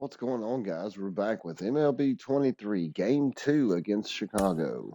What's going on, guys? We're back with MLB 23, Game 2 against Chicago.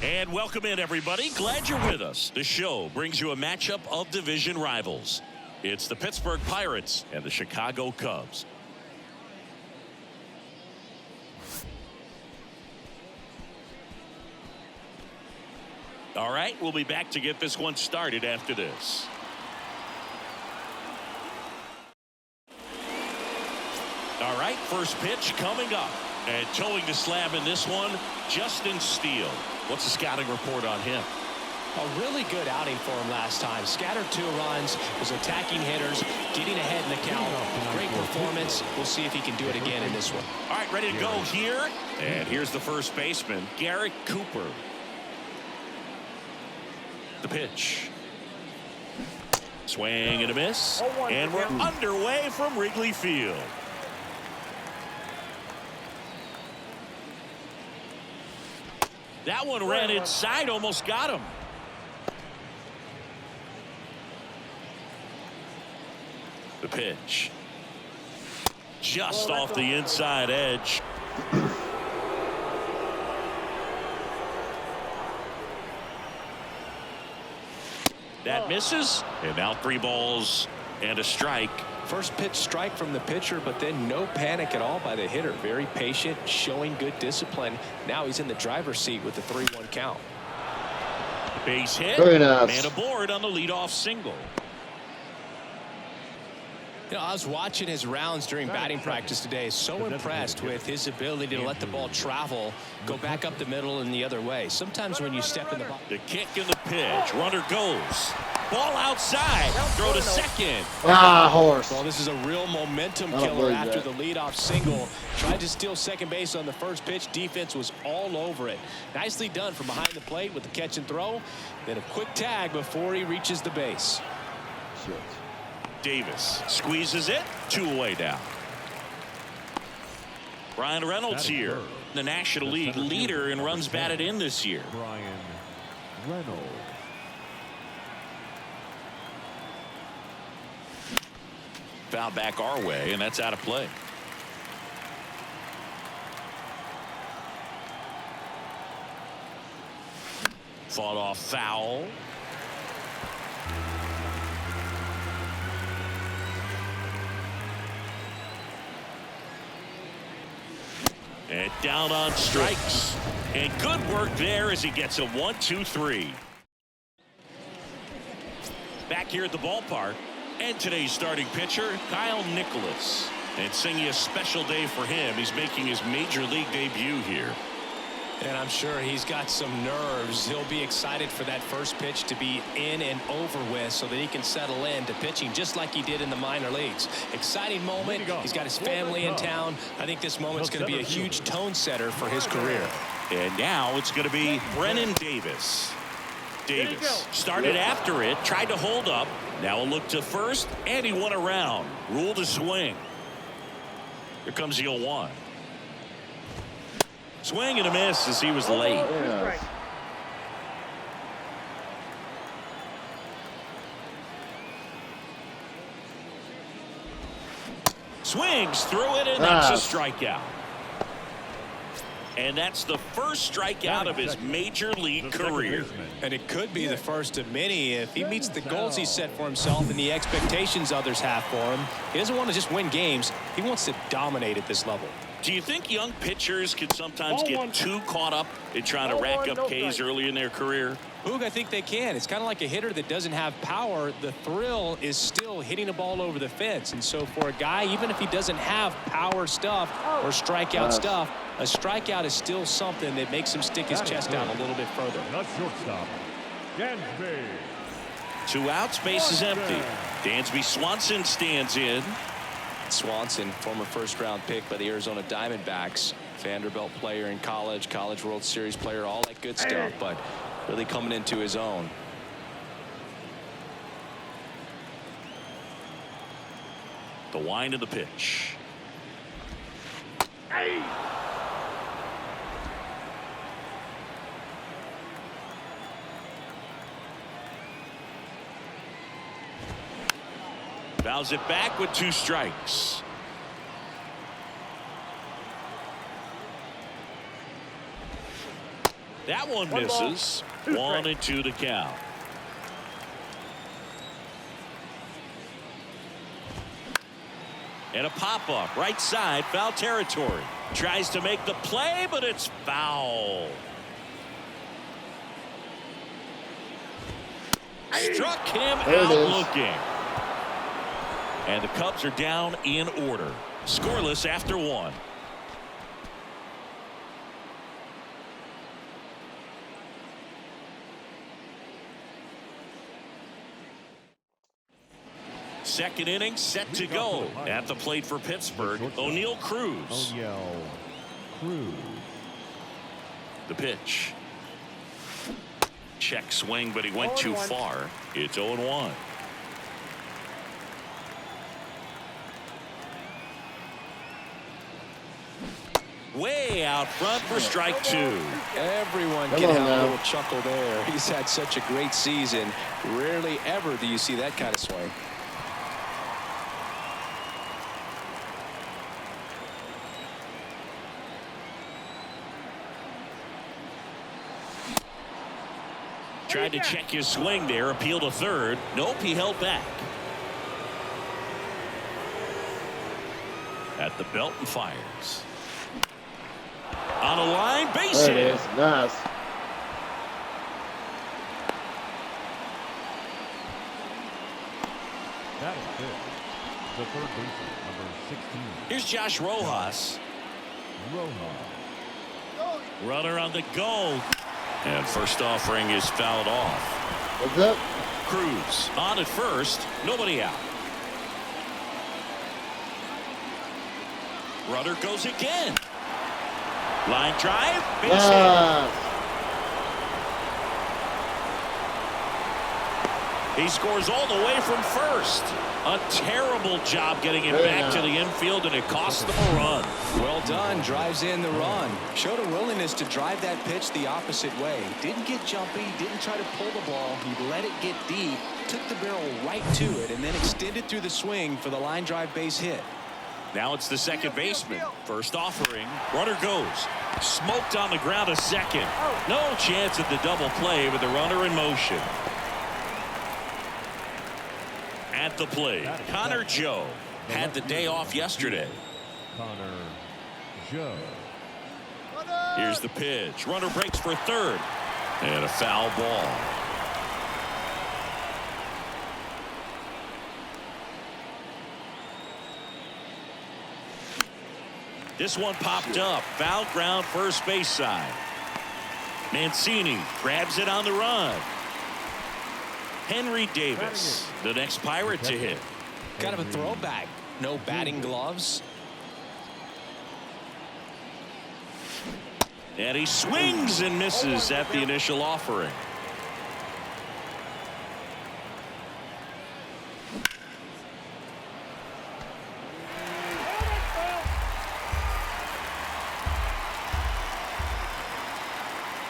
And welcome in, everybody. Glad you're with us. The show brings you a matchup of division rivals. It's the Pittsburgh Pirates and the Chicago Cubs. All right, we'll be back to get this one started after this. All right, first pitch coming up. And towing the slab in this one, Justin Steele. What's the scouting report on him? A really good outing for him last time. Scattered 2 runs, was attacking hitters, getting ahead in the count. Great performance. We'll see if he can do it again in this one. All right, ready to go here. And here's the first baseman, Garrett Cooper. The pitch. Swing and a miss. And we're underway from Wrigley Field. That one ran inside, almost got him. The pitch. Just off the inside edge. That misses. And now 3 balls and a strike. First pitch strike from the pitcher, but then no panic at all by the hitter. Very patient, showing good discipline. Now he's in the driver's seat with the 3-1 count. Base hit. Very nice. Man aboard on the leadoff single. You know, I was watching his rounds during batting practice today. So impressed with his ability to let the ball travel, go back up the middle and the other way. Sometimes when you step in the box. The kick and the pitch. Runner goes. Ball outside. Throw to second. Horse. Well, this is a real momentum killer after the leadoff single. Tried to steal second base on the first pitch. Defense was all over it. Nicely done from behind the plate with the catch and throw. Then a quick tag before he reaches the base. Shit. Davis squeezes it. 2 away now. Brian Reynolds here. The National League leader in runs batted in this year. Brian Reynolds. Foul back our way, and that's out of play. Fought off foul. And down on strikes. And good work there as he gets a 1-2-3. Back here at the ballpark. And today's starting pitcher, Kyle Nicholas. And singing a special day for him. He's making his major league debut here. And I'm sure he's got some nerves. He'll be excited for that first pitch to be in and over with so that he can settle in to pitching just like he did in the minor leagues. Exciting moment. He's got his family in town. I think this moment's going to be a huge tone setter for his career. And now it's going to be Brennan Davis. Davis started after it, tried to hold up. Now a look to first, and he won around. Ruled a swing. Here comes the 0-1. Swing and a miss as he was late. Yeah. Swings through it, and that's a strikeout. And that's the first strikeout of his major league career. And it could be the first of many if he meets the goals he set for himself and the expectations others have for him. He doesn't want to just win games. He wants to dominate at this level. Do you think young pitchers can sometimes get too caught up in trying to rack up Ks early in their career? Boog, I think they can. It's kind of like a hitter that doesn't have power. The thrill is still hitting a ball over the fence. And so for a guy, even if he doesn't have power stuff or strikeout stuff, a strikeout is still something that makes him stick his chest out a little bit further. The shortstop, Dansby. 2 outs, base is empty. Dansby Swanson stands in. Swanson, former first-round pick by the Arizona Diamondbacks. Vanderbilt player in college, College World Series player, all that good stuff, but really coming into his own. The wind of the pitch. Fouls it back with 2 strikes. That one misses. 1-2 to count. And a pop-up right side, foul territory. Tries to make the play, but it's foul. Struck him out looking. And the Cubs are down in order. Scoreless after 1. Second inning set to go. At the plate for Pittsburgh, O'Neal Cruz. The pitch. Check swing, but he went too far. It's 0-1. Way out front for strike 2. Everyone can have a little chuckle there. He's had such a great season. Rarely ever do you see that kind of swing. Tried to check his swing there, appeal to third. Nope, he held back. At the belt and fires. On a line, base hit. Nice. That is it. The third baseman, number 16. Here's Josh Rojas. Runner on the go. And first offering is fouled off. What's up? Cruz on at first. Nobody out. Runner goes again. Line drive. Base hit. He scores all the way from first. A terrible job getting him back to the infield, and it cost them a run. Well done. Drives in the run. Showed a willingness to drive that pitch the opposite way. Didn't get jumpy. Didn't try to pull the ball. He let it get deep. Took the barrel right to it and then extended through the swing for the line drive base hit. Now it's the second baseman. First offering. Runner goes. Smoked on the ground a second. No chance at the double play with the runner in motion. At the plate, Connor Joe had the day off yesterday. Connor Joe. Here's the pitch. Runner breaks for third. And a foul ball. This one popped up. Foul ground first base side. Mancini grabs it on the run. Henry Davis, the next Pirate to hit. Kind of a throwback. No batting gloves. And he swings and misses at the initial offering.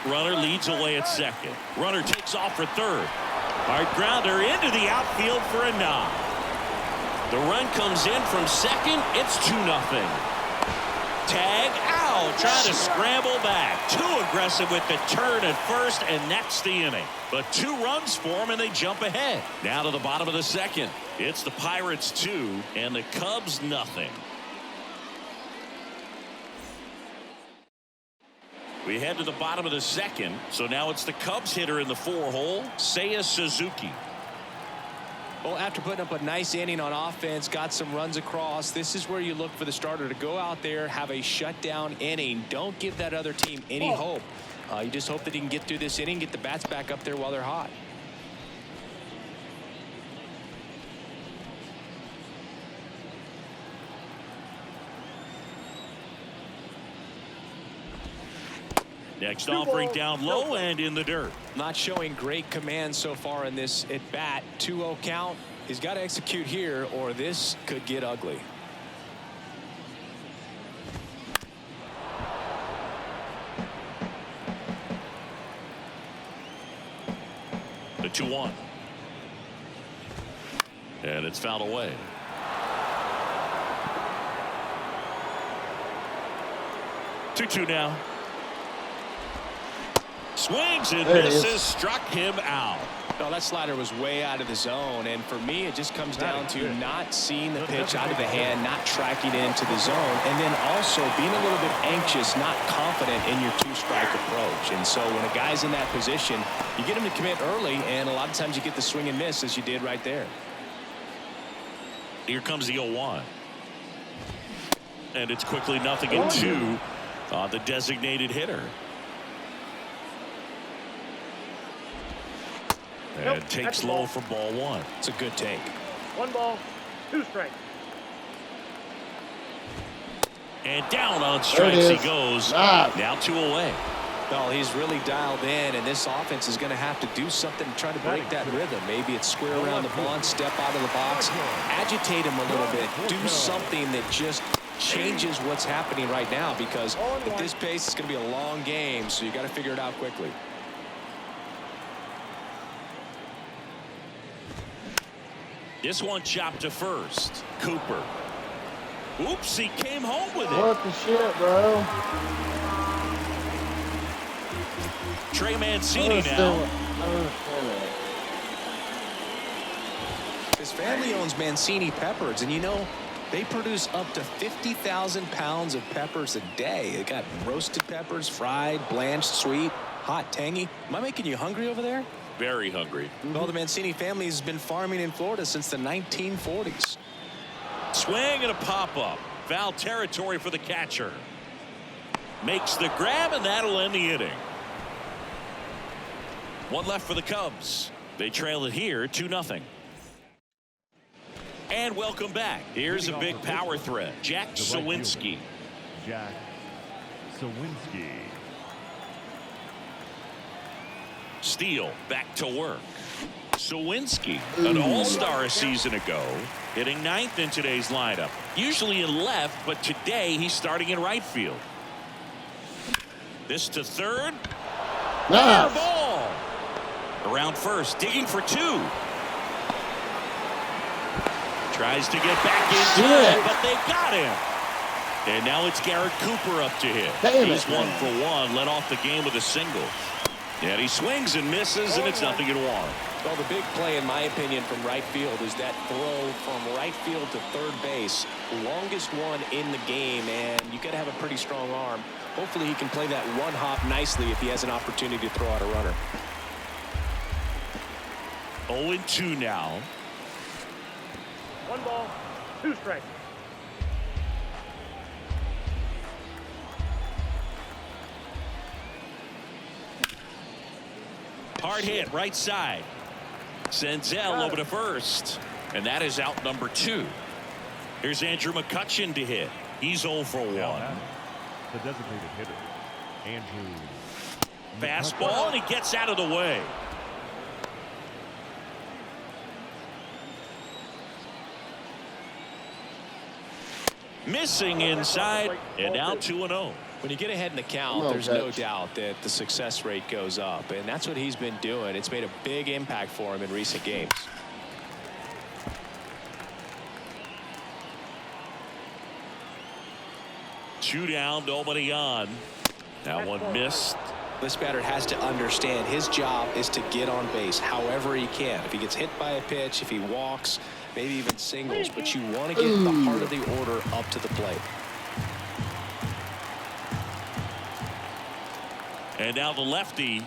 Runner leads away at second. Runner takes off for third. Hard grounder into the outfield for a knock. The run comes in from second. It's 2-0. Tag out, trying to scramble back. Too aggressive with the turn at first, and that's the inning. But 2 runs for them, and they jump ahead. Now to the bottom of the second. It's the Pirates 2 and the Cubs nothing. We head to the bottom of the second, so now it's the Cubs hitter in the 4-hole, Seiya Suzuki. Well, after putting up a nice inning on offense, got some runs across, this is where you look for the starter to go out there, have a shutdown inning. Don't give that other team any hope. You just hope that he can get through this inning, get the bats back up there while they're hot. Next offering down low and in the dirt. Not showing great command so far in this at bat. 2-0 count. He's got to execute here or this could get ugly. The 2-1. And it's fouled away. Two now. Swings and misses, struck him out. Well, that slider was way out of the zone, and for me it just comes down to not seeing the pitch out of the hand, not tracking it into the zone, and then also being a little bit anxious, not confident in your 2-strike approach. And so when a guy's in that position, you get him to commit early, and a lot of times you get the swing and miss as you did right there. Here comes the 0-1. And it's quickly 0-2 on the designated hitter. And takes low for ball 1. It's a good take. 1 ball, 2 strikes. And down on strikes he goes. Now 2 away. Well, he's really dialed in, and this offense is going to have to do something to try to break that rhythm. Maybe it's square around the bunt, step out of the box, agitate him a little bit, do something that just changes what's happening right now, because at this pace it's going to be a long game, so you got to figure it out quickly. This one chopped to first. Cooper. Oops, he came home with it. What the shit, bro? Trey Mancini now. His family owns Mancini Peppers, and you know, they produce up to 50,000 pounds of peppers a day. They got roasted peppers, fried, blanched, sweet, hot, tangy. Am I making you hungry over there? Very hungry. Well, the Mancini family has been farming in Florida since the 1940s. Swing and a pop-up. Foul territory for the catcher. Makes the grab, and that'll end the inning. 1 left for the Cubs. They trail it here 2-0. And welcome back. Here's a big power threat. Jack Sawinski. Jack Sawinski. Steele back to work. Sawinski, an all-star a season ago, hitting 9th in today's lineup. Usually in left, but today he's starting in right field. This to third. Nice. Ball. Around first, digging for 2. Tries to get back in time, but they got him. And now it's Garrett Cooper up to hit. He's 1 for 1, led off the game with a single. And he swings and misses, and it's 0-1. Well, the big play, in my opinion, from right field is that throw from right field to third base. Longest one in the game, and you got to have a pretty strong arm. Hopefully he can play that one hop nicely if he has an opportunity to throw out a runner. 0-2 now. 1 ball, 2 strikes. Hard hit, right side. Senzel over to first. And that is out number 2. Here's Andrew McCutchen to hit. He's 0 for 1. The designated hitter, Andrew. Fastball, and he gets out of the way. Missing inside, and now 2-0. When you get ahead in the count, there's no doubt that the success rate goes up, and that's what he's been doing. It's made a big impact for him in recent games. 2 down, nobody on. That one missed. This batter has to understand his job is to get on base however he can. If he gets hit by a pitch, if he walks, maybe even singles, but you want to get the heart of the order up to the plate. And now the lefty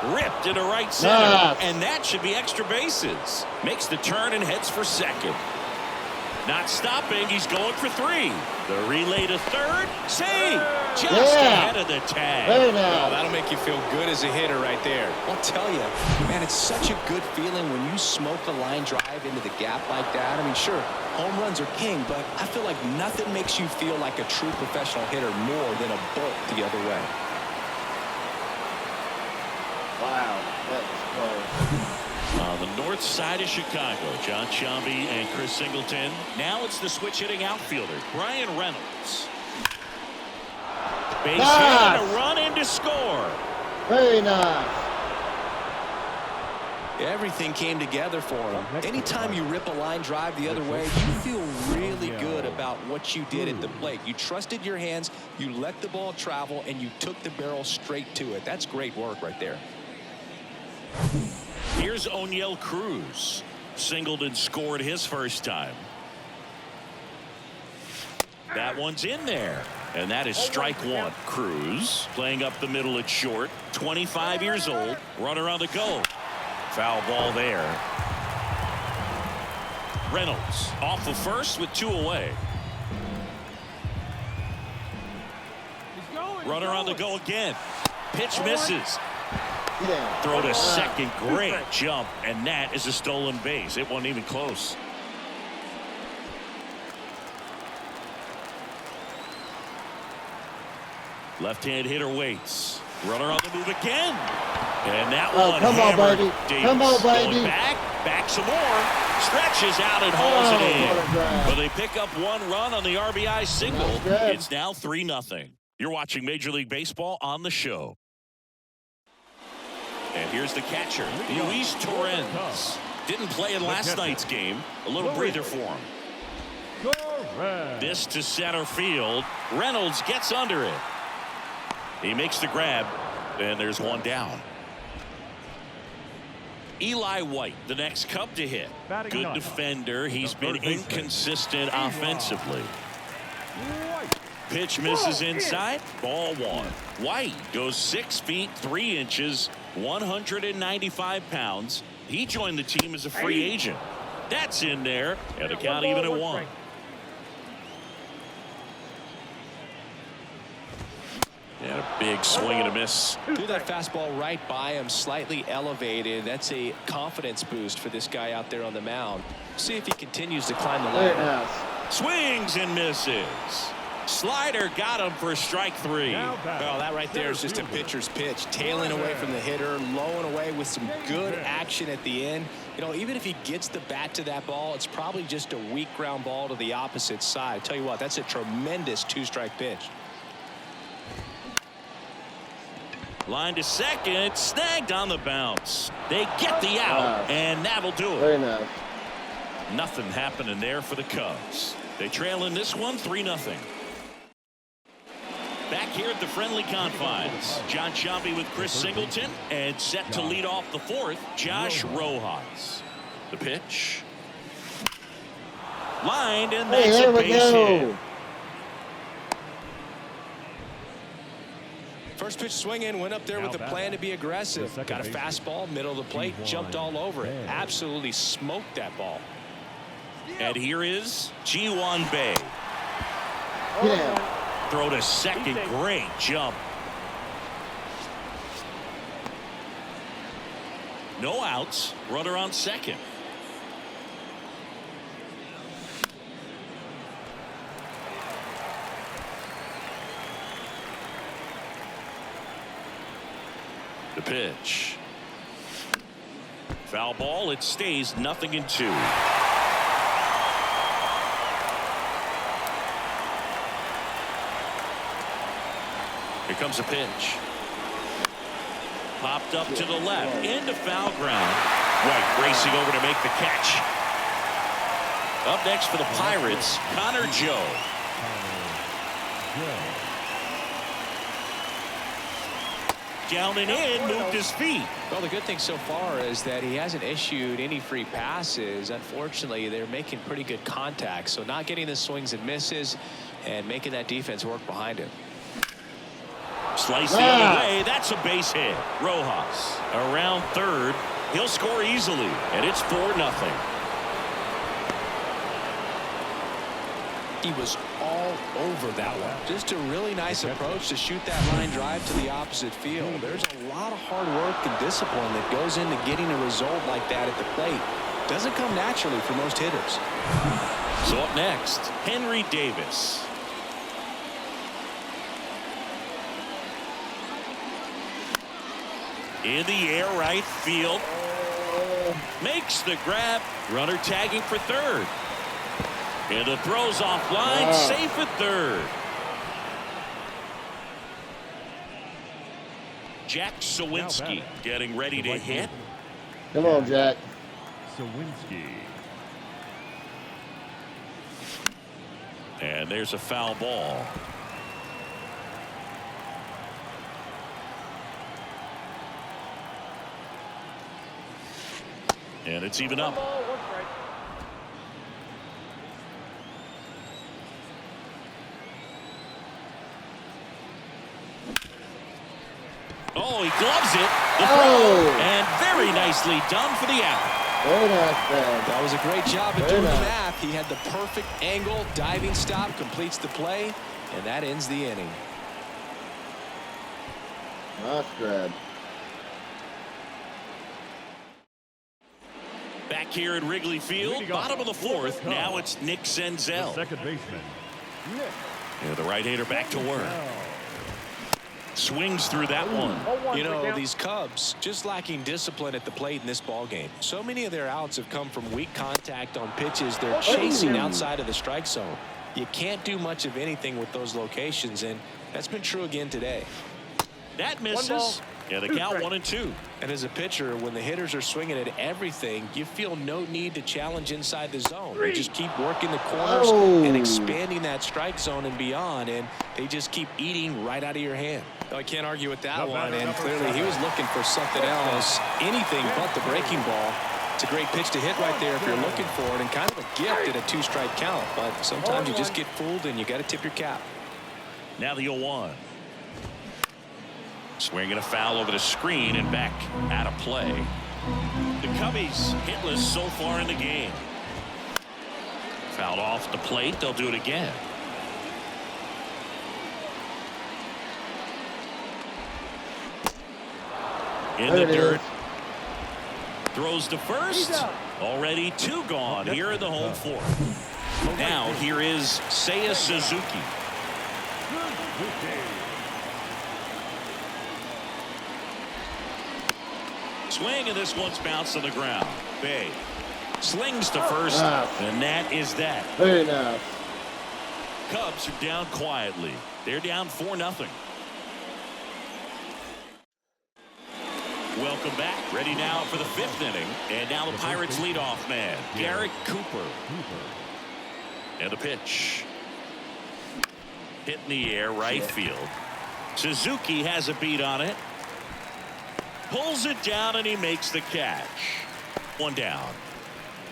ripped into right center, and that should be extra bases. Makes the turn and heads for second. Not stopping, he's going for 3. The relay to third, save, just ahead of the tag. Oh, that'll make you feel good as a hitter right there. I'll tell you, man, it's such a good feeling when you smoke a line drive into the gap like that. I mean, sure, home runs are king, but I feel like nothing makes you feel like a true professional hitter more than a bolt the other way. Wow, that was close. On the north side of Chicago, John Sciambi and Chris Singleton. Now it's the switch hitting outfielder, Brian Reynolds. Base hit and a run in to score. Very nice. Everything came together for him. Anytime you rip a line drive the other way, you feel really good about what you did at the plate. You trusted your hands, you let the ball travel, and you took the barrel straight to it. That's great work right there. Here's Oneil Cruz. Singleton scored his first time. That one's in there. And that is strike 1. Cruz playing up the middle at short. 25 years old. Runner on the go. Foul ball there. Reynolds off the first with 2 away. Runner on the go again. Pitch misses. Throw to second. Great jump. And that is a stolen base. It wasn't even close. Left-hand hitter waits. Runner on the move again. And that one come on, hammered. baby. Davis Come on, baby. going back some more. Stretches out and hauls it in. But they pick up 1 run on the RBI single. It's now 3-0. You're watching Major League Baseball on the show. And here's the catcher, Luis Torrens. Didn't play in last night's game. A little breather for him. This to center field. Reynolds gets under it. He makes the grab, and there's 1 down. Eli White, the next Cub to hit. Good defender. He's been inconsistent offensively. Pitch misses inside. Ball 1. White goes 6 feet 3 inches, 195 pounds. He joined the team as a free agent. That's in there, and the count even at 1. And a big swing and a miss. Threw that fastball right by him, slightly elevated. That's a confidence boost for this guy out there on the mound. See if he continues to climb the ladder. Swings and misses. Slider got him for strike 3. Well, that right there is just a pitcher's pitch. Tailing away from the hitter, lowing away with some good action at the end. You know, even if he gets the bat to that ball, it's probably just a weak ground ball to the opposite side. I tell you what, that's a tremendous 2-strike pitch. Line to second, snagged on the bounce. They get the out, and that'll do it. Very nice. Nothing happening there for the Cubs. They trail in this one 3-0. Back here at the friendly confines, John Sciambi with Chris Singleton, and set to lead off the 4th, Josh Rojas. The pitch. Lined, and that's a base hit. First pitch swinging, went up there with the plan to be aggressive. Got a fastball, middle of the plate, jumped all over it. Absolutely smoked that ball. And here is Ji-Hwan Bae. Yeah. Throw to second, great jump. No outs, runner on second. The pitch. Foul ball, it stays 0-2. Here comes a pitch. Popped up to the left, into foul ground. White racing over to make the catch. Up next for the Pirates, Connor Joe. Down and in, moved his feet. Well, the good thing so far is that he hasn't issued any free passes. Unfortunately, they're making pretty good contact, so not getting the swings and misses and making that defense work behind him. Slice the other way. That's a base hit. Rojas around third. He'll score easily, and it's 4-0. He was all over that one. Just a really nice approach to shoot that line drive to the opposite field. There's a lot of hard work and discipline that goes into getting a result like that at the plate. Doesn't come naturally for most hitters. So up next, Henry Davis. In the air, right field. Makes the grab. Runner tagging for third. And the throw's offline, safe at third. Jack Sawinski getting ready to hit. Come on, Jack. Sawinski. And there's a foul ball. And it's even up. Oh, he gloves it. The throw. And very nicely done for the out. Very nice, man. That was a great job at doing the math. He had the perfect angle. Diving stop completes the play, and that ends the inning. Nice grab. Back here at Wrigley Field, bottom of the fourth. Now it's Nick Senzel. Second baseman. Yeah, the right-hander back to work. Swings through that one. You know, these Cubs just lacking discipline at the plate in this ball game. So many of their outs have come from weak contact on pitches they're chasing outside of the strike zone. You can't do much of anything with those locations, and that's been true again today. That misses. Yeah, the count 1-2. And as a pitcher, when the hitters are swinging at everything, you feel no need to challenge inside the zone. You just keep working the corners and expanding that strike zone and beyond, and they just keep eating right out of your hand. I can't argue with that one, and clearly he was looking for something else, anything but the breaking ball. It's a great pitch to hit right there if you're looking for it, and kind of a gift at a two-strike count, but sometimes you just get fooled and you got to tip your cap. Now the 0-1. Swinging a foul over the screen and back out of play. The Cubbies hitless so far in the game. Fouled off the plate. They'll do it again. In the dirt. Throws to first. Already 2 gone here in the home fourth. Now here is Seiya Suzuki. Swing, and this one's bounced on the ground. Bay slings to first, and that is that. Very nice. Cubs are down quietly. They're down 4-0. Welcome back. Ready now for the 5th inning. And now the Pirates leadoff man, Garrett Cooper. And the pitch. Hit in the air, right field. Suzuki has a beat on it. Pulls it down, and he makes the catch. 1 down.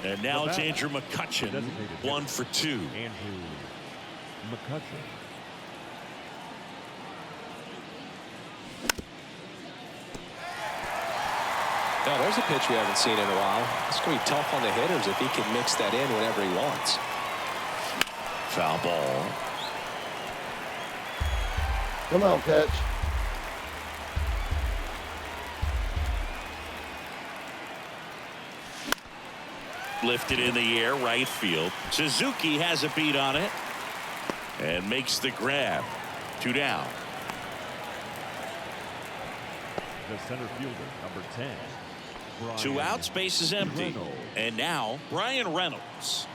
And now it's Andrew McCutchen, 1 for 2. Andrew McCutchen. Now, there's a pitch we haven't seen in a while. It's going to be tough on the hitters if he can mix that in whenever he wants. Foul ball. Come on, pitch. Lifted in the air, right field. Suzuki has a beat on it and makes the grab. 2 down. The center fielder, number 10. 2 outs, base is empty. And now Brian Reynolds.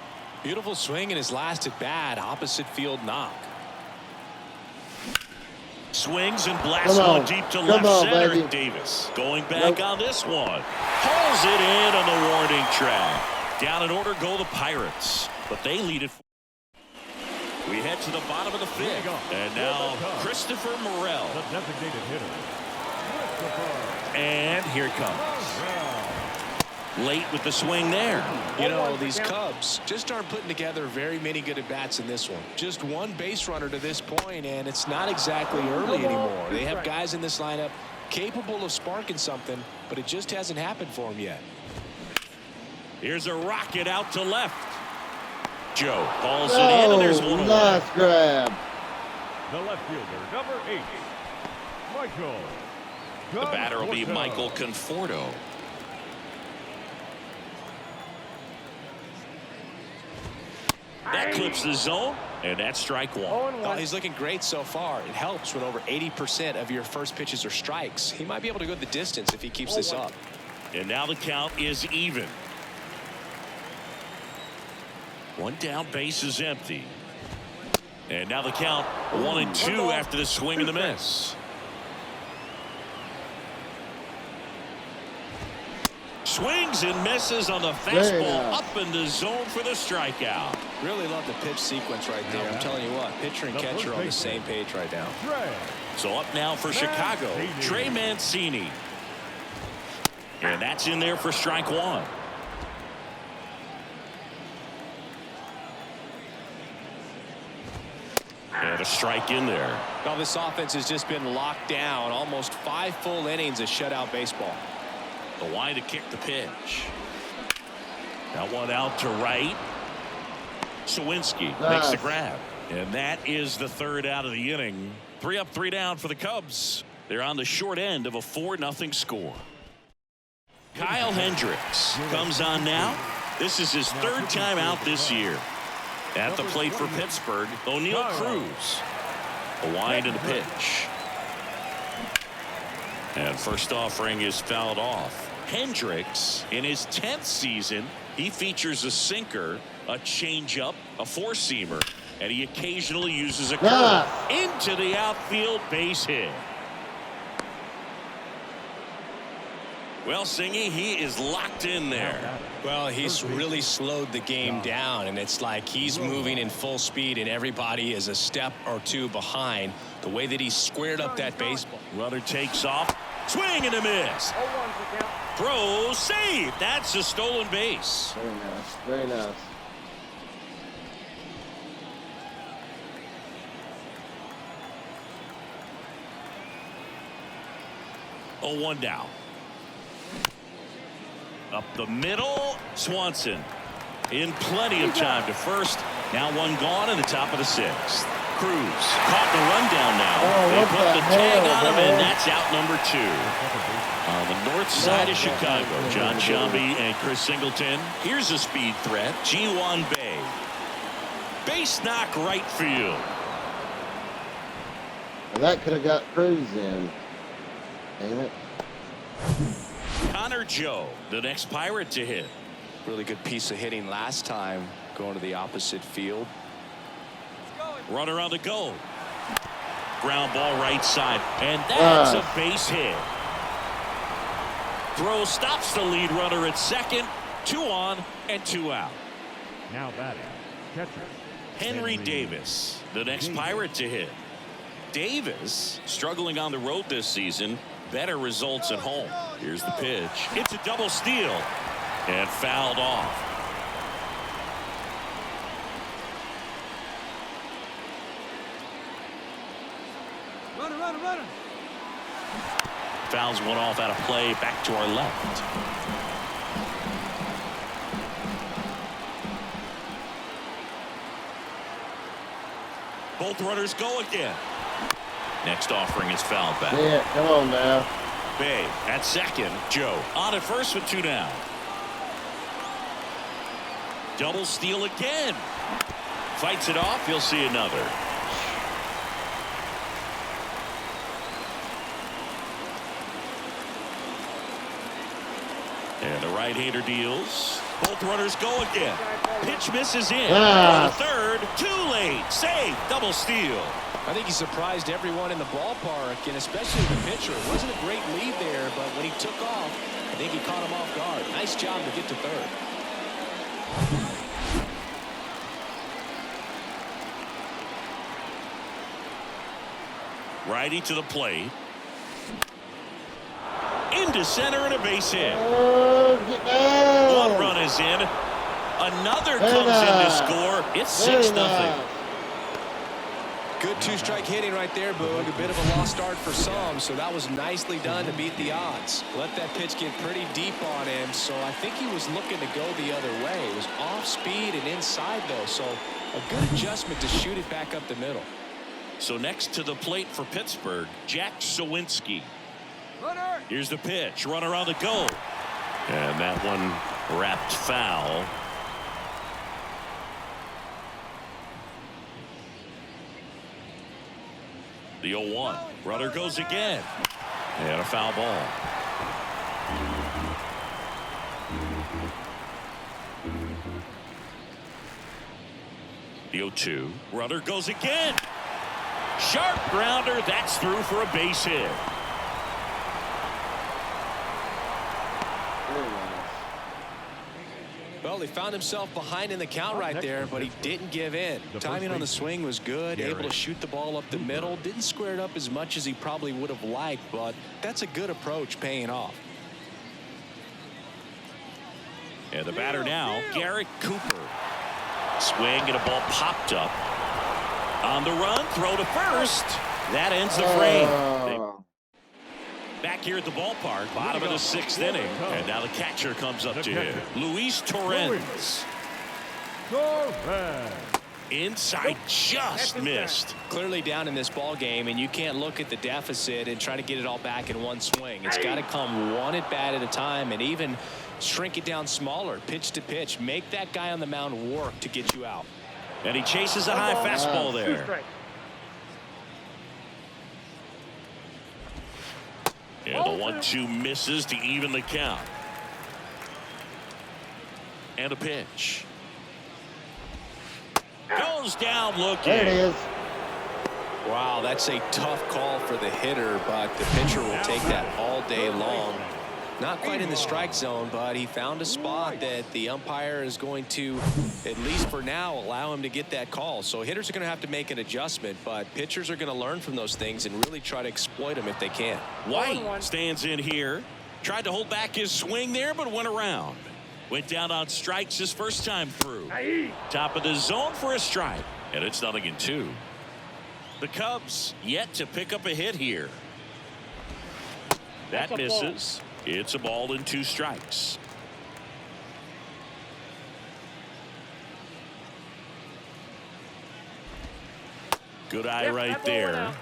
Beautiful swing in his last at bat, opposite field knock. Swings and blasts one deep to left center. Baby. Davis going back on this one. Pulls it in on the warning track. Down in order go the Pirates, but they lead it. We head to the bottom of the fifth. And now Christopher Morel. The designated hitter. And here it comes. Late with the swing there. You know, these Cubs just aren't putting together very many good at-bats in this one. Just one base runner to this point, and it's not exactly early anymore. They have guys in this lineup capable of sparking something, but it just hasn't happened for them yet. Here's a rocket out to left. Joe calls it in, and there's one away. Nice grab. The left fielder, number 8, Michael. The batter will be Michael Conforto. That clips the zone, and that's strike one. Oh, he's looking great so far. It helps when over 80% of your first pitches are strikes. He might be able to go the distance if he keeps this up. And now the count is even. One down, base is empty. And now the count 1-2 after the swing and the miss. Swings and misses on the fastball up in the zone for the strikeout. Really love the pitch sequence right there. I'm telling you what, pitcher and catcher are on the same page right now. So up now for Chicago, Trey Mancini. And that's in there for strike one. And a strike in there. Well, this offense has just been locked down. Almost 5 full innings of shutout baseball. The line to kick the pitch. That one out to right. Sawinski makes the grab. And that is the third out of the inning. 3 up, 3 down for the Cubs. They're on the short end of a 4-0 score. Kyle Hendricks comes on now. This is his 3rd time out this year. At the plate for Pittsburgh, O'Neal Cruz. A wind and a pitch. And first offering is fouled off. Hendricks, in his 10th season, he features a sinker, a changeup, a four-seamer, and he occasionally uses a curve into the outfield base hit. Well, Singy, he is locked in there. Well, he's really slowed the game down, and it's like he's moving in full speed, and everybody is a step or two behind. The way that he squared up that baseball. Runner takes off. Swing and a miss. Throw, save. That's a stolen base. Very nice. Very nice. Oh, 1 down. Up the middle, Swanson. In plenty of time to first. Now 1 gone in the top of the 6th. Cruz caught the rundown now. They put the tag on him, and that's out number 2. On the north side of Chicago, John Shambi and Chris Singleton. Here's a speed threat, Ji-Hwan Bae. Base knock right field. And that could have got Cruz in. Dang it. Connor Joe, the next Pirate to hit. Really good piece of hitting last time, going to the opposite field. Runner on the go. Ground ball right side, and that's a base hit. Throw stops the lead runner at second. 2 on and 2 out. Now batting, catcher Henry Davis, the next Pirate to hit. Davis struggling on the road this season. Better results at home. Here's the pitch. It's a double steal and fouled off. Runner. Fouls one off out of play. Back to our left. Both runners go again. Next offering is fouled back. Yeah, come on now. Bae at second. Joe on at first with 2 down. Double steal again. Fights it off. He'll see another. And the right-hander deals. Both runners go again. Pitch misses in. On the third. Too late. Save. Double steal. I think he surprised everyone in the ballpark, and especially the pitcher. It wasn't a great lead there, but when he took off, I think he caught him off guard. Nice job to get to third. Righty to the plate. Into center and a base hit. One run is in. Another comes in to score. It's 6-0. Good two-strike hitting right there, Boog. A bit of a lost start for some, so that was nicely done to beat the odds. Let that pitch get pretty deep on him, so I think he was looking to go the other way. It was off speed and inside, though, so a good adjustment to shoot it back up the middle. So next to the plate for Pittsburgh, Jack Sawinski. Runner. Here's the pitch. Runner on the go. And that one wrapped foul. The 0-1. Runner goes again. And a foul ball. The 0-2. Runner goes again. Sharp grounder. That's through for a base hit. Well, he found himself behind in the count right there, but he didn't give in. Timing on the swing was good, able to shoot the ball up the middle. Didn't square it up as much as he probably would have liked, but that's a good approach paying off. And the batter now, Garrett Cooper. Swing and a ball popped up. On the run, throw to first. That ends the frame. Back here at the ballpark, bottom of the 6th inning. And now the catcher comes up to him. Luis Torrens. Inside, just missed. Clearly down in this ball game, and you can't look at the deficit and try to get it all back in one swing. It's got to come one at bat at a time, and even shrink it down smaller, pitch to pitch. Make that guy on the mound work to get you out. And he chases a high fastball there. And the 1-2 misses to even the count. And a pitch. Goes down looking. There it is. Wow, that's a tough call for the hitter, but the pitcher will take that all day long. Not quite in the strike zone, but he found a spot that the umpire is going to, at least for now, allow him to get that call. So hitters are going to have to make an adjustment, but pitchers are going to learn from those things and really try to exploit them if they can. White stands in here. Tried to hold back his swing there, but went around. Went down on strikes his first time through. Top of the zone for a strike. And it's 0-2. The Cubs yet to pick up a hit here. That misses. It's a ball and 2 strikes. Good eye right there.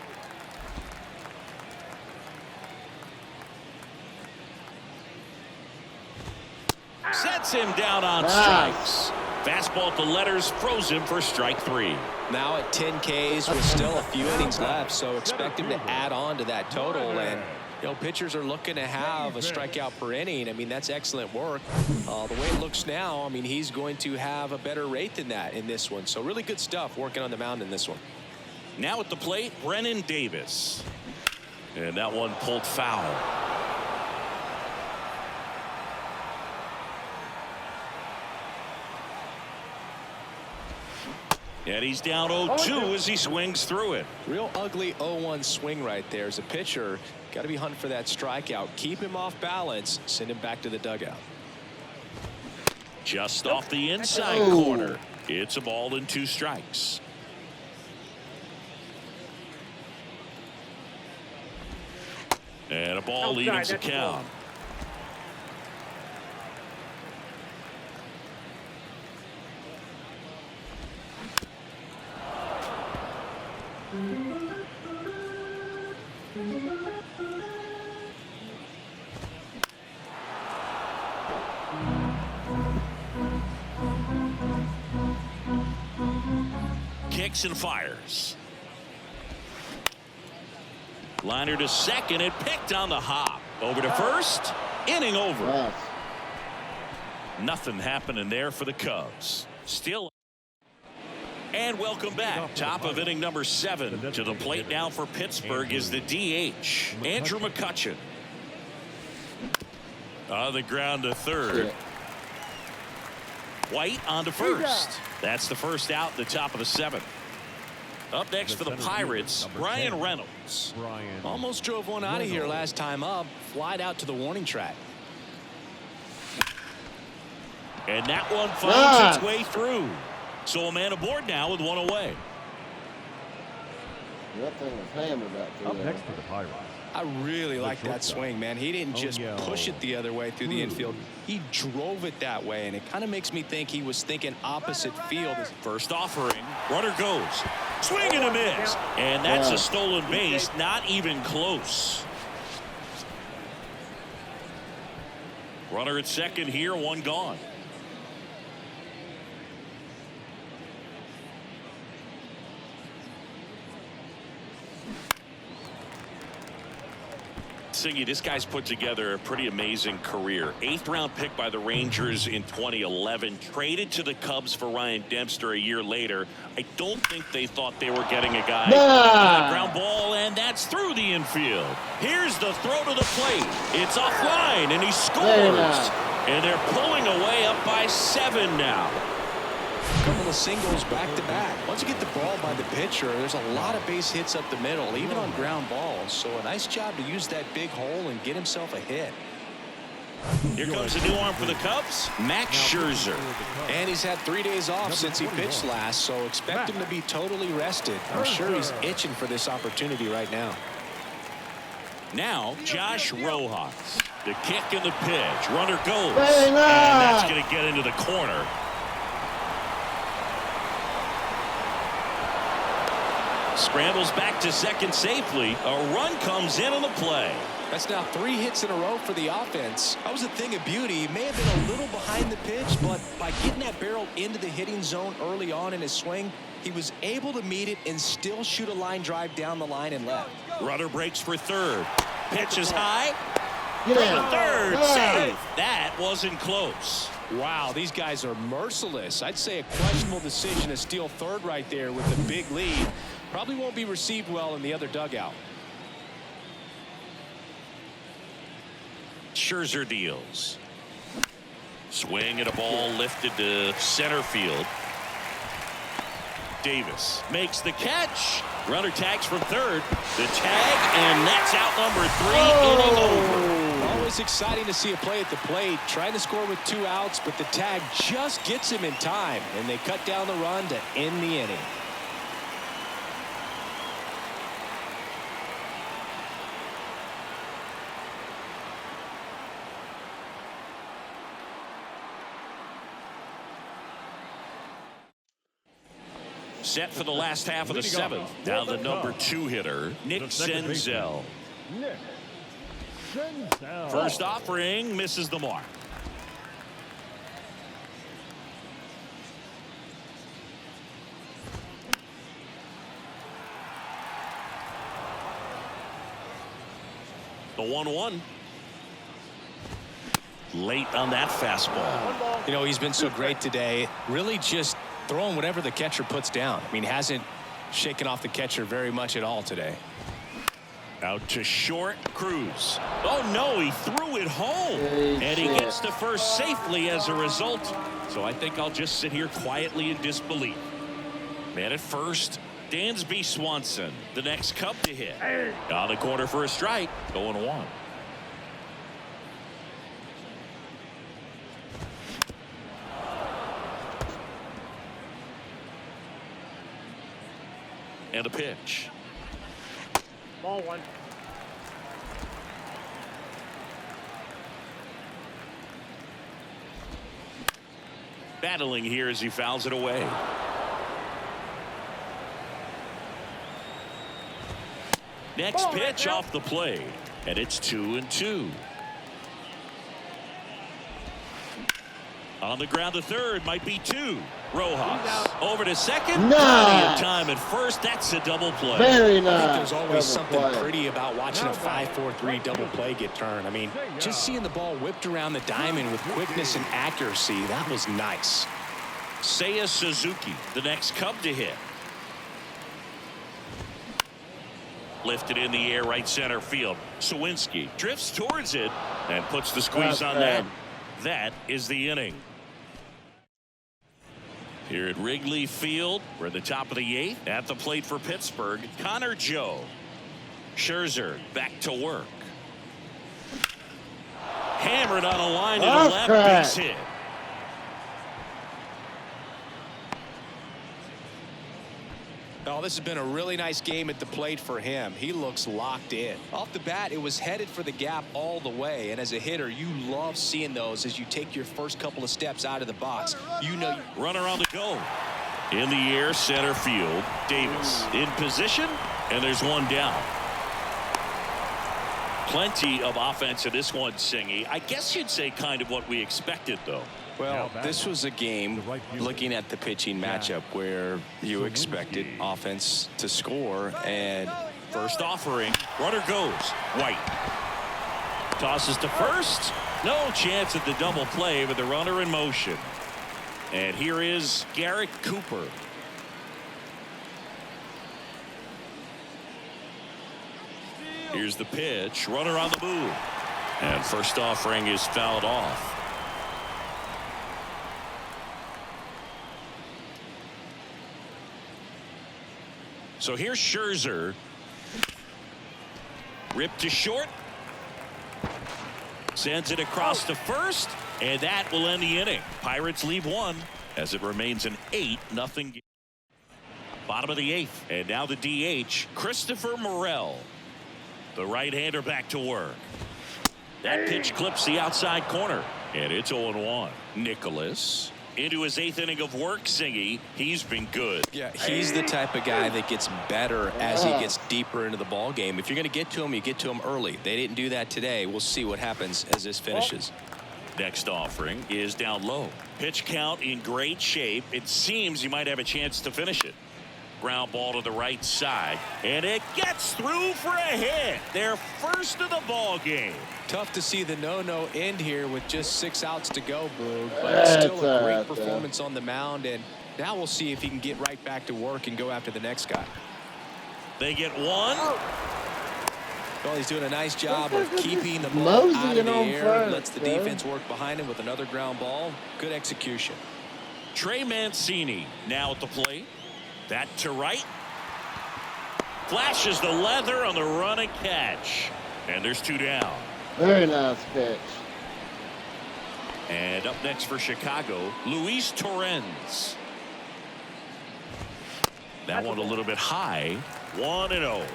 Sets him down on strikes. Fastball at the letters froze him for strike 3. Now at 10 Ks with still a few innings left, so expect him to add on to that total. And you know, pitchers are looking to have a strikeout per inning. I mean, that's excellent work. The way it looks now, I mean, he's going to have a better rate than that in this one. So really good stuff working on the mound in this one. Now at the plate, Brennen Davis. And that one pulled foul. And he's down 0-2 as he swings through it. Real ugly 0-1 swing right there. As a pitcher, got to be hunting for that strikeout. Keep him off balance. Send him back to the dugout. Just off the inside corner. It's a ball and 2 strikes. And a ball evens the count. Kicks and fires. Liner to second and picked on the hop. Over to first. Inning over. Yes. Nothing happening there for the Cubs. Still. And welcome back. Top of inning number 7. To the plate now for Pittsburgh is the DH, Andrew McCutchen. On the ground to third. White on to first. That's the first out in the top of the 7th. Up next for the Pirates, Brian Reynolds. Almost drove one out of here last time up. Flied out to the warning track. And that one finds its way through. So a man aboard now with one away. That thing was hammered out there. Up next for the Pirates. I really like that swing, man. He didn't just push it the other way through the infield. He drove it that way, and it kind of makes me think he was thinking opposite field. First offering, runner goes. Swing and a miss. And that's a stolen base, not even close. Runner at second here, one gone. Siggy, this guy's put together a pretty amazing career. 8th round pick by the Rangers in 2011. Traded to the Cubs for Ryan Dempster a year later. I don't think they thought they were getting a guy. Ground ball, and that's through the infield. Here's the throw to the plate. It's offline, and he scores. And they're pulling away up by 7 now. A couple of singles back to back. Once you get the ball by the pitcher, there's a lot of base hits up the middle, even on ground balls. So a nice job to use that big hole and get himself a hit. Here comes a new arm for the Cubs, Max Scherzer. And he's had 3 days off since he pitched last, so expect him to be totally rested. I'm sure he's itching for this opportunity right now. Now, Josh Rojas. The kick and the pitch. Runner goes. And that's going to get into the corner. Scrambles back to second safely. A run comes in on the play. That's now 3 hits in a row for the offense. That was a thing of beauty. He may have been a little behind the pitch, but by getting that barrel into the hitting zone early on in his swing, he was able to meet it and still shoot a line drive down the line and left. Runner breaks for third. Pitch is high. For the third. Safe. That wasn't close. Wow, these guys are merciless. I'd say a questionable decision to steal third right there with the big lead. Probably won't be received well in the other dugout. Scherzer deals. Swing and a ball lifted to center field. Davis makes the catch. Runner tags from third. The tag, and that's out number 3, inning over. Always exciting to see a play at the plate. Trying to score with 2 outs, but the tag just gets him in time, and they cut down the run to end the inning. Set for the last half of the 7th. Now the number 2 hitter, Nick Senzel. First offering misses the mark. The 1-1. Late on that fastball. You know, he's been so great today. Really just throwing whatever the catcher puts down. I mean, hasn't shaken off the catcher very much at all today. Out to short, Cruz. Oh no, he threw it home. And he gets to first safely as a result. So I think I'll just sit here quietly in disbelief. Man at first, Dansby Swanson, the next Cub to hit. On the corner for a strike, 0-1. And a pitch. Ball 1. Battling here as he fouls it away. Next pitch off the plate, and it's 2-2. On the ground to third, might be 2. Rojas over to second. Plenty of time at first. That's a double play. Very nice. I think there's always something pretty about watching a 5-4-3 double play get turned. I mean, just seeing the ball whipped around the diamond with quickness and accuracy, that was nice. Seiya Suzuki, the next Cub to hit. Lifted in the air, right center field. Sawinski drifts towards it and puts the squeeze on that. That is the inning. Here at Wrigley Field, we're at the top of the 8th. At the plate for Pittsburgh, Connor Joe. Scherzer back to work. Hammered on a line to the left, base hit. Oh, this has been a really nice game at the plate for him. He looks locked in. Off the bat, it was headed for the gap all the way. And as a hitter, you love seeing those as you take your first couple of steps out of the box. You know. Runner on the go. In the air, center field. Davis in position, and there's one down. Plenty of offense in this one, Singy. I guess you'd say kind of what we expected, though. Well, this was a game, looking at the pitching matchup, where you expected offense to score. And first offering, runner goes. White tosses to first. No chance at the double play with the runner in motion. And here is Garrett Cooper. Here's the pitch. Runner on the move. And first offering is fouled off. So here's Scherzer. Ripped to short. Sends it across to first. And that will end the inning. Pirates leave one as it remains an 8-0 game. Bottom of the 8th. And now the DH, Christopher Morel. The right-hander back to work. That pitch clips the outside corner. And it's 0-1. Nicholas into his 8th inning of work, Singy. He's been good. Yeah, he's the type of guy that gets better as he gets deeper into the ball game. If you're going to get to him, you get to him early. They didn't do that today. We'll see what happens as this finishes. Next offering is down low. Pitch count in great shape. It seems you might have a chance to finish it. Ground ball to the right side, and it gets through for a hit. Their first of the ball game. Tough to see the no end here with just 6 outs to go, Boog. But still a great performance on the mound, and now we'll see if he can get right back to work and go after the next guy. They get one. Well, he's doing a nice job of keeping the ball out of the air. Lets the defense work behind him with another ground ball. Good execution. Trey Mancini now at the plate. That to right. Flashes the leather on the run and catch. And there's 2 down. Very nice pitch. And up next for Chicago, Luis Torrens. That one a little bit high. 1-0.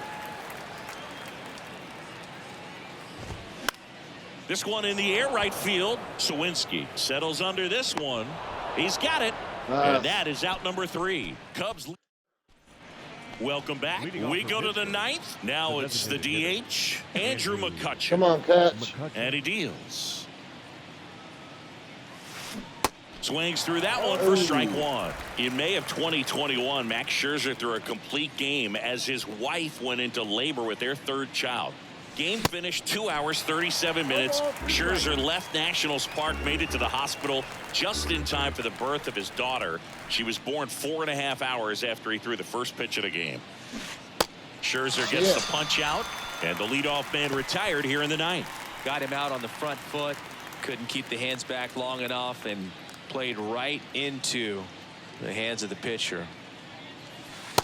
This one in the air right field. Sawinski settles under this one. He's got it. And that is out number 3. Cubs. Welcome back. We go to the 9th. Now it's the DH, Andrew McCutchen. Come on, catch. And he deals. Swings through that one for strike 1. In May of 2021, Max Scherzer threw a complete game as his wife went into labor with their 3rd child. Game finished 2 hours, 37 minutes. Scherzer left Nationals Park, made it to the hospital just in time for the birth of his daughter. She was born 4.5 hours after he threw the first pitch of the game. Scherzer gets the punch out, and the leadoff man retired here in the 9th. Got him out on the front foot. Couldn't keep the hands back long enough and played right into the hands of the pitcher.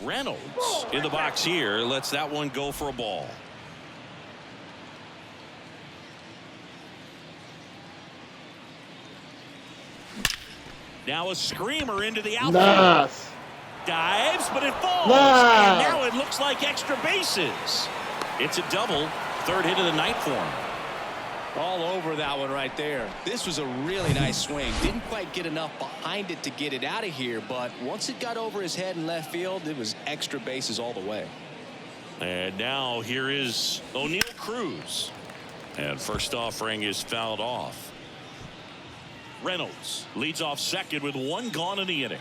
Reynolds in the box here lets that one go for a ball. Now a screamer into the outfield. Nice. Dives, but it falls. Nice. And now it looks like extra bases. It's a double. 3rd hit of the night for him. All over that one right there. This was a really nice swing. Didn't quite get enough behind it to get it out of here, but once it got over his head in left field, it was extra bases all the way. And now here is O'Neal Cruz. And first offering is fouled off. Reynolds leads off second with 1 gone in the inning.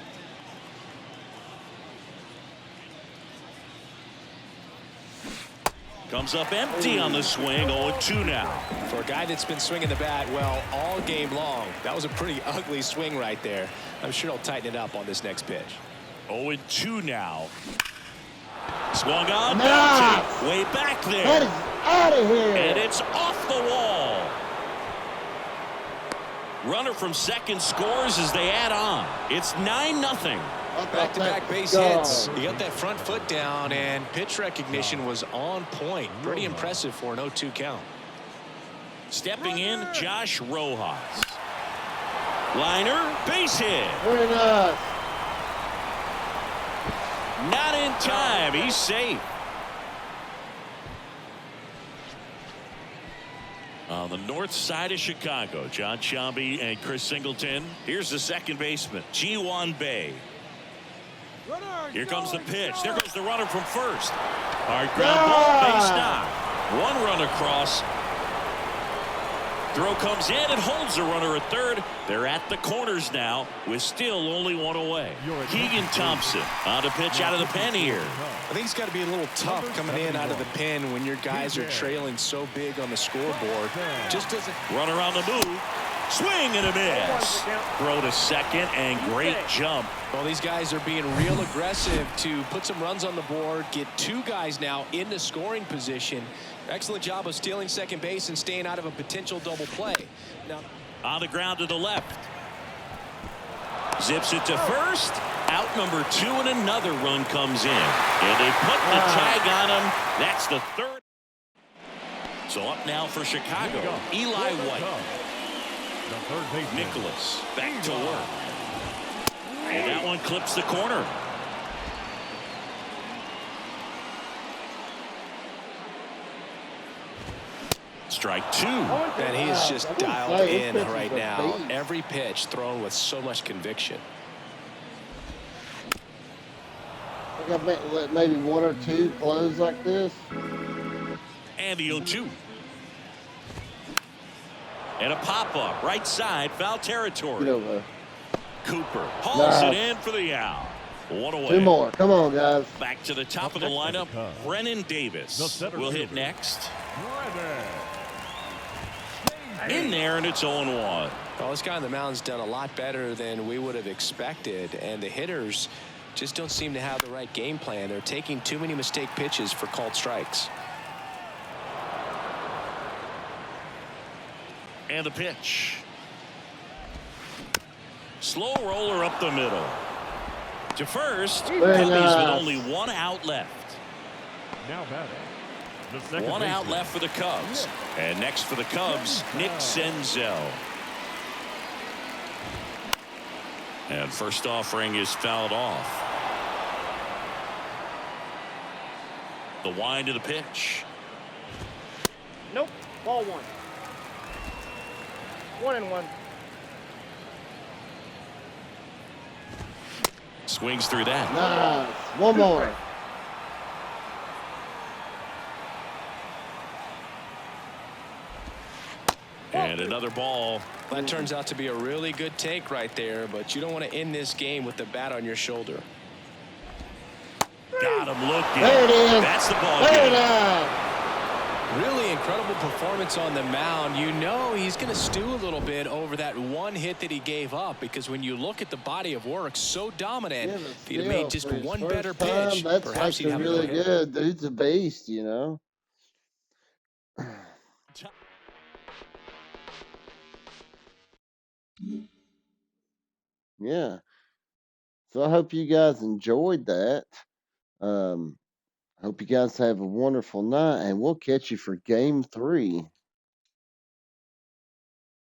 Comes up empty on the swing. 0-2 now. For a guy that's been swinging the bat well all game long, that was a pretty ugly swing right there. I'm sure he'll tighten it up on this next pitch. 0-2 now. Swung on. Nice. Way back there. That is out of here. And it's off the wall. Runner from second scores as they add on. It's 9-0. Back-to-back base hits. He got that front foot down, and pitch recognition was on point. Pretty impressive for an 0-2 count. Stepping in, Josh Rojas. Liner, base hit. Very nice. Not in time. He's safe. On the north side of Chicago, John Sciambi and Chris Singleton. Here's the second baseman, Ji-Hwan Bae. Here comes the pitch. There goes the runner from first. Hard ground ball, base knock. One run across. Throw comes in and holds the runner at third. They're at the corners now with still only one away. Keegan Thompson on a pitch out of the pen here. I think it's got to be a little tough coming in out of the pen when your guys are trailing so big on the scoreboard. Just doesn't. Runner on the move. Swing and a miss. Throw to second and great jump. Well, these guys are being real aggressive to put some runs on the board, get two guys now in the scoring position. Excellent job of stealing second base and staying out of a potential double play. Now, on the ground to the left. Zips it to first. Out number 2 and another run comes in. And they put the tag on him. That's the third. So up now for Chicago, Eli White. Nicholas back to work. And that one clips the corner. Strike 2. And he is just dialed in right now. Every pitch thrown with so much conviction. I think I've let maybe 1 or 2 close like this. And the 0-2. And a pop-up right side, foul territory. Get over. Cooper hauls it in for the out. One away. 2 more. Come on, guys. Back to the top of the lineup. Brennan Davis will hit next. In there, and it's 0-1. Well, this guy on the mound's done a lot better than we would have expected, and the hitters just don't seem to have the right game plan. They're taking too many mistake pitches for called strikes. And the pitch. Slow roller up the middle. To first, Cubbies with only 1 out left. Now batting. 1 out left for the Cubs. And next for the Cubs, Nick Senzel. And first offering is fouled off. The wind of the pitch. Nope. Ball 1. 1-1. Swings through that. Nice. 1 more. And another ball. That turns out to be a really good take right there, but you don't want to end this game with the bat on your shoulder. Got him looking. There it is. That's the ball Very game. nice. Really incredible performance on the mound. You know he's going to stew a little bit over that 1 hit that he gave up, because when you look at the body of work, so dominant. If he'd have made just 1 better pitch, that's perhaps he'd have really good. Dude's a beast, you know. Yeah. So I hope you guys enjoyed that. Hope you guys have a wonderful night, and we'll catch you for game 3.